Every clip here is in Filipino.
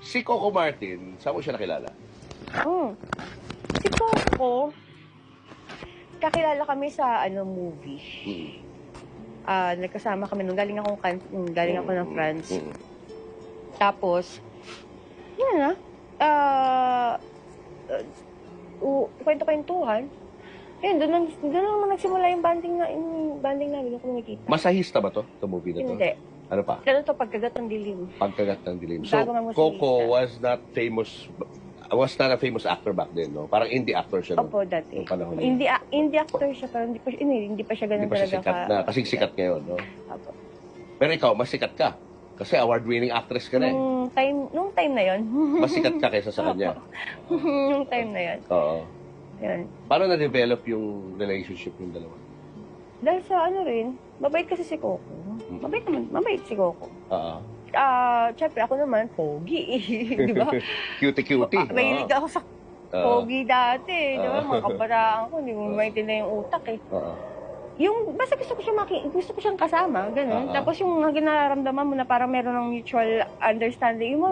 Si Coco Martin, saan mo siya nakilala? Si Coco, kakilala kami sa movie. Nagkasama kami nung galing ako ng France. Tapos, yun na. Kwento-kwentuhan. Yun, doon naman nagsimula yung banding namin nung kumikita. Masahista ba to? Ito movie na to? Hindi. Ano pa? Ganun to, Pagkagat ng Dilim. Pagkagat ng Dilim. So, Bago nga mo Coco salita. was not a famous actor back then, no? Parang indie actor siya, no? Opo, dati. Nung panahon niya. Indie actor siya, pero hindi pa siya ganun Hindi pa siya talaga sikat na. Kasing sikat ngayon, no? Opo. Pero ikaw, mas sikat ka. Kasi award-winning actress ka na eh. Nung time na yon. Mas sikat ka kaysa sa kanya. Nung time na yon. Oo. Yun. Paano na-develop yung relationship yung dalawa? Dahil sa mabait kasi si Coco. Mabait si Coco. Oo. Siyempre ako naman, pogi. Di ba? Cutie-cutie. Mahilig ako sa pogi dati. Di ba? Mga kabataan ko, hindi mo maintindihan yung utak eh. Basta gusto ko siyang kasama, gano'n. Tapos yung nararamdaman mo na parang meron ng mutual understanding,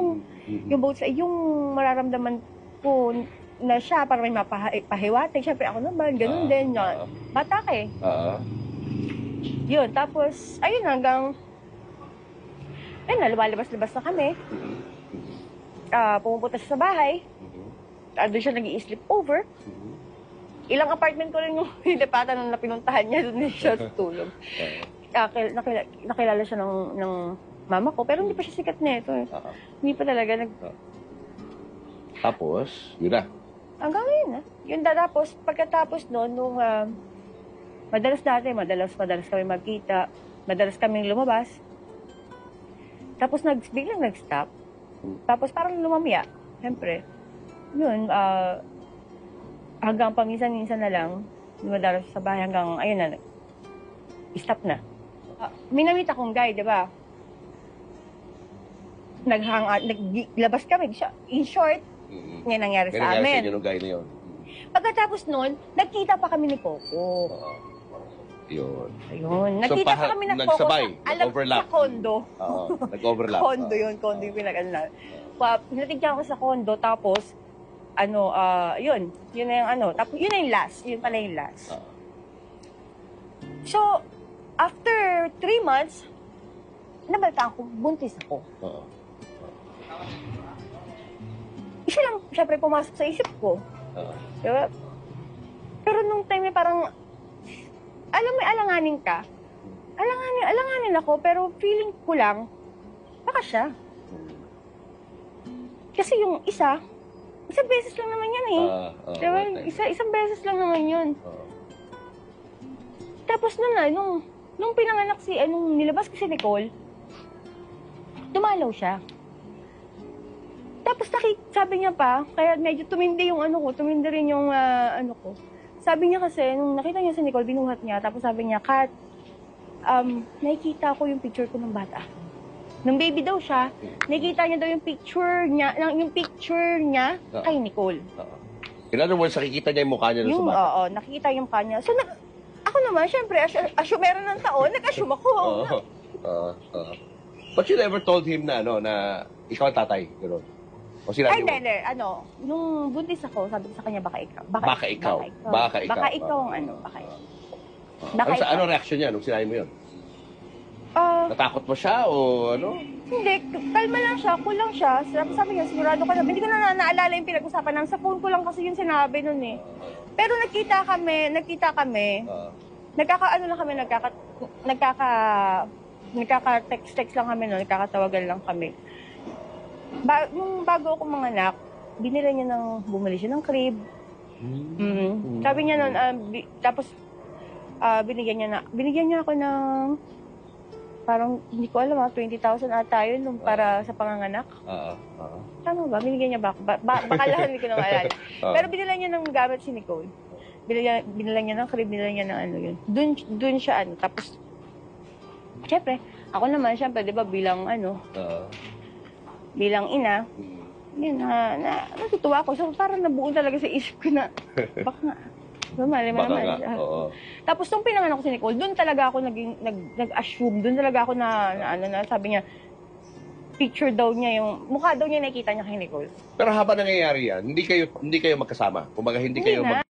yung mararamdaman ko na siya, parang may mapahiwatig. Siyempre ako naman, gano'n din. Bata ka eh. Yun, tapos, ayun hanggang, lumalabas-labas na kami. Pumupunta siya sa bahay. Doon siya nag-i-sleep over. Ilang apartment ko rin yung hinipatan na pinuntahan niya, doon siya tutulog. Nakilala siya ng mama ko, pero hindi pa siya sikat na ito. Hindi pa talaga Tapos, yun na. Hanggang ngayon na. Tapos, pagkatapos nung madalas kami magkita, madalas kaming lumabas. Tapos biglang nag-stop. Tapos parang lumamya, siyempre. Yun, hanggang paminsan-minsan na lang, lumadalas sa bahay hanggang, ayun na, stop na. Minamit akong guy, di ba? Naglabas kami. In short, yan nangyari sa amin. May guy na yun. Pagkatapos nun, nagkita pa kami ni Coco. Yun. Ayun. Nagkita pa kami ng Coco nag-overlap. Sa condo. Nag-overlap. Condo yun yung pinag-ano. Natigyan ko sa condo, tapos, yun na yung tapos yun na yung last. Yun pala yung last. So, after 3 months, nabaltaan ko, buntis ako. Isa lang, syempre, pumasok sa isip ko. Diba? Pero nung time na parang, alam mo, alanganin ka. Alanganin ako, pero feeling ko lang, baka siya. Kasi yung isang beses lang naman yan eh. Diba? Isang beses lang naman yun. Tapos nung pinanganak nung nilabas ko si Nicole, dumalaw siya. Tapos sabi niya pa, kaya medyo tumindi yung tumindi rin yung ko. Sabi niya kasi, nung nakita niya si Nicole, binuhat niya, tapos sabi niya, Kat, nakikita ko yung picture ko ng bata. Nung baby daw siya, nakita niya daw yung picture niya kay Nicole. In other words, nakikita niya yung mukha niya sa bata. Oo, nakikita yung mukha niya. So, ako naman, syempre, assumera ng taon, nag-assume ako. But you never told him na ikaw ang tatay, gano'n? O sinabi mo? Hindi. Nung buntis ako, sabi ko sa kanya, baka ikaw. Baka ikaw. Baka ikaw ang baka ikaw. Ano reaction niya nung sinabi mo yun? Natakot mo siya o ano? Hindi, kalma lang siya, cool lang siya. Sabi niya, sigurado ka na. Hindi ko na naalala yung pinag-usapan namin. Sa phone ko lang kasi yung sinabi nun eh. Pero nagkita kami. Nagkaka-text lang kami nun, nagkakatawagan lang kami. Nung bago ako manganak, bumili siya ng crib. Sabi niya nun, tapos binigyan niya ako ng, parang, hindi ko alam 20,000 ata yun nung para sa panganganak. Tama ba? Binigyan niya ba ako? Baka lang hindi ko na maalala. Pero binilan niya ng gamit si Nicole. Binilan niya ng crib, binilan niya ng yun. Dun siya Tapos, syempre, ako naman, syempre, di ba, bilang ina, yun natutuwa ako. So, parang nabuo talaga sa isip ko na, baka nga, mali mo naman siya. Tapos, nung pinanganak ko si Nicole, doon talaga ako nag-assume, doon talaga ako sabi niya, picture daw niya, yung mukha daw niya nakita niya kay Nicole. Pero habang nangyayari yan, hindi kayo magkasama. Kumbaga hindi kayo na.